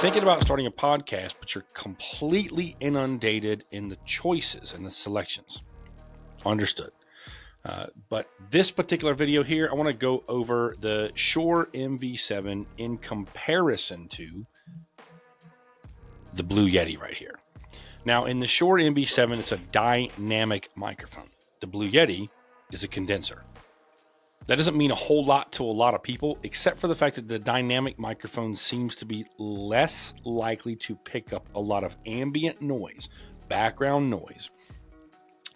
thinking about starting a podcast, but you're completely inundated in the choices and the selections. Understood. But this particular video here, I want to go over the Shure MV7 in comparison to the Blue Yeti right here. Now, in the Shure MV7, it's a dynamic microphone. The Blue Yeti is a condenser. That doesn't mean a whole lot to a lot of people, except for the fact that the dynamic microphone seems to be less likely to pick up a lot of ambient noise, background noise,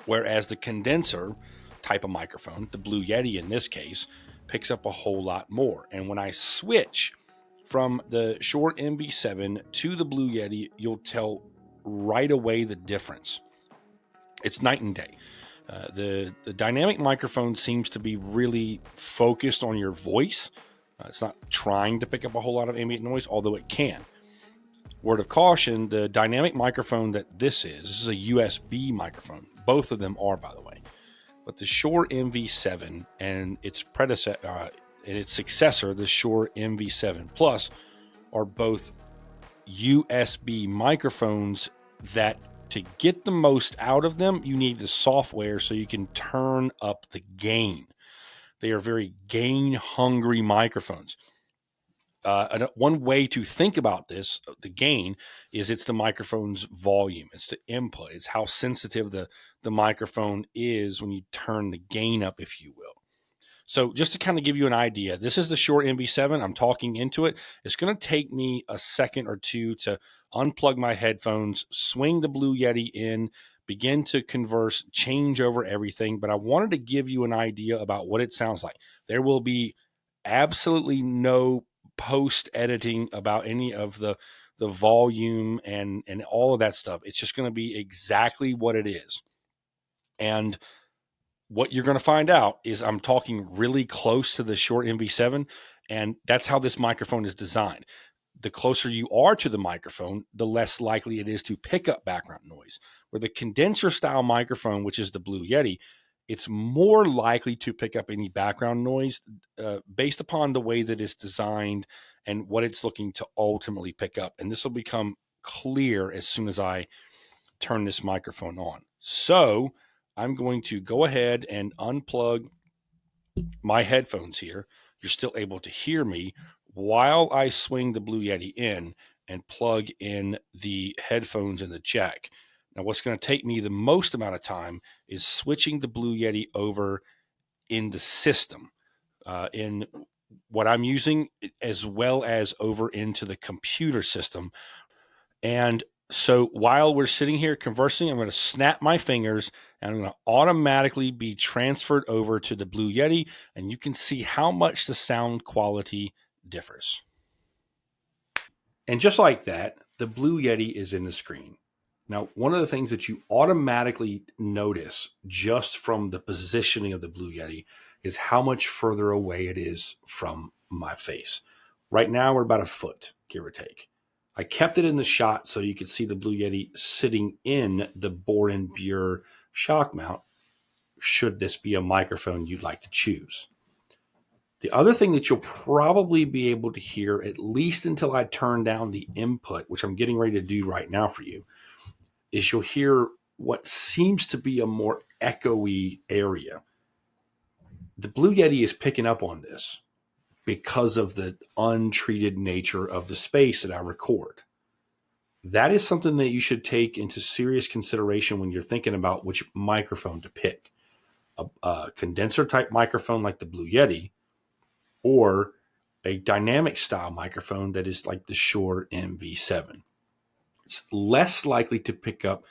whereas the condenser type of microphone, the Blue Yeti in this case, picks up a whole lot more. And when I switch from the Shure MV7 to the Blue Yeti, you'll tell right away the difference. It's night and day. The dynamic microphone seems to be really focused on your voice. It's not trying to pick up a whole lot of ambient noise, although it can. Word of caution, the dynamic microphone that this is a USB microphone. Both of them are, by the way. But the Shure MV7 and its predecessor and its successor, the Shure MV7 Plus, are both USB microphones that, to get the most out of them, you need the software so you can turn up the gain. They are very gain-hungry microphones. One way to think about this, the gain, is it's the microphone's volume. It's the input. It's how sensitive the microphone is when you turn the gain up, if you will. So just to kind of give you an idea, this is the Shure MV7. I'm talking into it. It's going to take me a second or two to unplug my headphones, swing the Blue Yeti in, begin to converse, change over everything. But I wanted to give you an idea about what it sounds like. There will be absolutely no post editing about any of the volume and all of that stuff. It's just going to be exactly what it is. And what you're going to find out is I'm talking really close to the Shure MV7, and that's how this microphone is designed. The closer you are to the microphone, the less likely it is to pick up background noise. Where the condenser style microphone, which is the Blue Yeti, it's more likely to pick up any background noise based upon the way that it's designed and what it's looking to ultimately pick up. And this will become clear as soon as I turn this microphone on. So I'm going to go ahead and unplug my headphones here. You're still able to hear me while I swing the Blue Yeti in and plug in the headphones in the jack. Now, what's going to take me the most amount of time is switching the Blue Yeti over in the system, in what I'm using, as well as over into the computer system. And so while we're sitting here conversing, I'm going to snap my fingers and I'm going to automatically be transferred over to the Blue Yeti, and you can see how much the sound quality differs. And just like that, the Blue Yeti is in the screen. Now, one of the things that you automatically notice just from the positioning of the Blue Yeti is how much further away it is from my face. Right now, we're about a foot, give or take. I kept it in the shot so you could see the Blue Yeti sitting in the bore and bure shock mount, should this be a microphone you'd like to choose. The other thing that you'll probably be able to hear, at least until I turn down the input, which I'm getting ready to do right now for you, is you'll hear what seems to be a more echoey area. The Blue Yeti is picking up on this because of the untreated nature of the space that I record. That is something that you should take into serious consideration when you're thinking about which microphone to pick. A condenser type microphone like the Blue Yeti, or a dynamic style microphone that is like the Shure MV7. It's less likely to pick up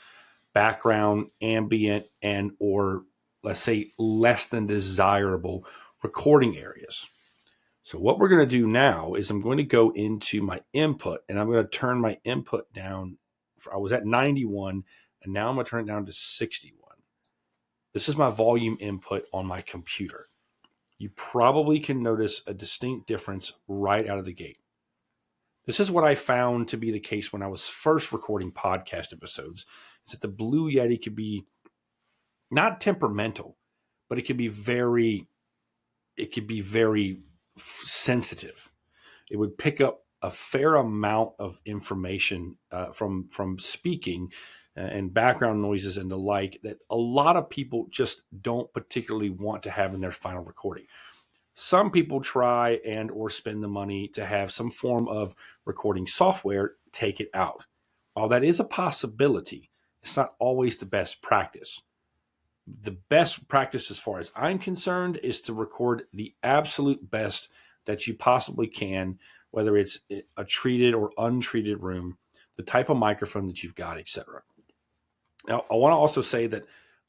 background, ambient, and or let's say less than desirable recording areas. So what we're going to do now is I'm going to go into my input and I'm going to turn my input down. I was at 91 and now I'm going to turn it down to 61. This is my volume input on my computer. You probably can notice a distinct difference right out of the gate. This is what I found to be the case when I was first recording podcast episodes, is that the Blue Yeti could be not temperamental, but it could be very sensitive. It would pick up a fair amount of information from speaking and background noises and the like that a lot of people just don't particularly want to have in their final recording. Some people try and or spend the money to have some form of recording software take it out. While that is a possibility, it's not always the best practice. The best practice, as far as I'm concerned, is to record the absolute best that you possibly can, whether it's a treated or untreated room, the type of microphone that you've got, etc. Now, I want to also say that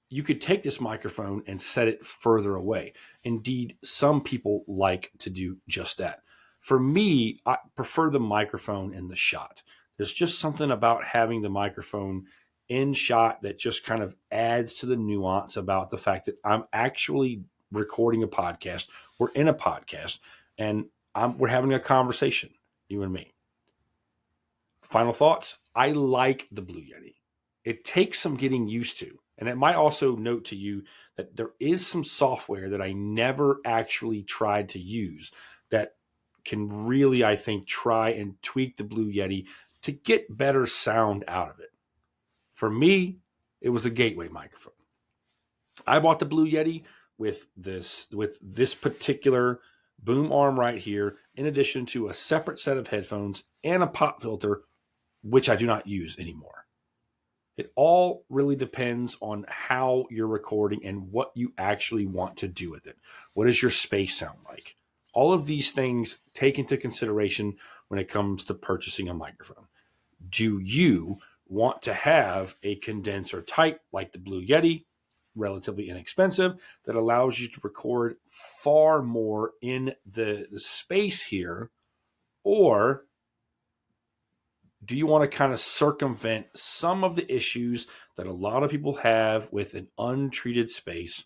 you could take this microphone and set it further away. Indeed, some people like to do just that. For me, I prefer the microphone in the shot. There's just something about having the microphone in shot that just kind of adds to the nuance about the fact that I'm actually recording a podcast. We're in a podcast and we're having a conversation, you and me. Final thoughts. I like the Blue Yeti. It takes some getting used to. And it might also note to you that there is some software that I never actually tried to use that can really, I think, try and tweak the Blue Yeti to get better sound out of it. For me, it was a gateway microphone. I bought the Blue Yeti with this particular boom arm right here, in addition to a separate set of headphones and a pop filter, which I do not use anymore. It all really depends on how you're recording and what you actually want to do with it. What does your space sound like? All of these things take into consideration when it comes to purchasing a microphone. Do you want to have a condenser type like the Blue Yeti, relatively inexpensive, that allows you to record far more in the space here? Or do you want to kind of circumvent some of the issues that a lot of people have with an untreated space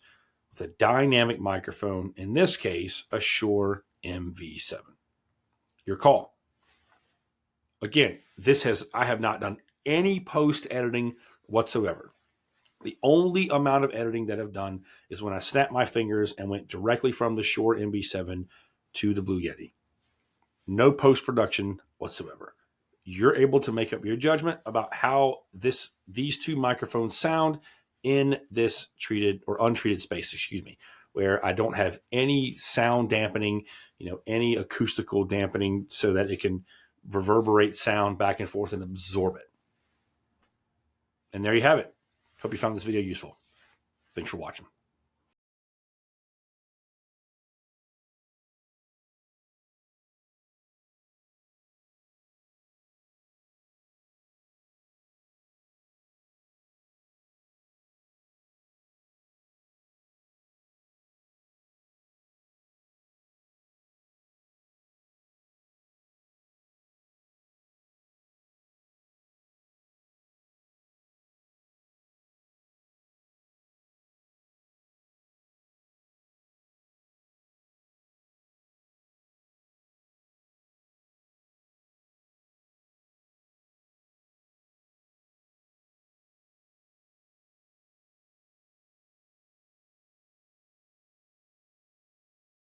with a dynamic microphone, in this case, a Shure MV7? Your call. Again, I have not done any post-editing whatsoever. The only amount of editing that I've done is when I snapped my fingers and went directly from the Shure MV7 to the Blue Yeti. No post-production whatsoever. You're able to make up your judgment about how these two microphones sound in this treated or untreated space, where I don't have any sound dampening, any acoustical dampening so that it can reverberate sound back and forth and absorb it. And there you have it. Hope you found this video useful. Thanks for watching.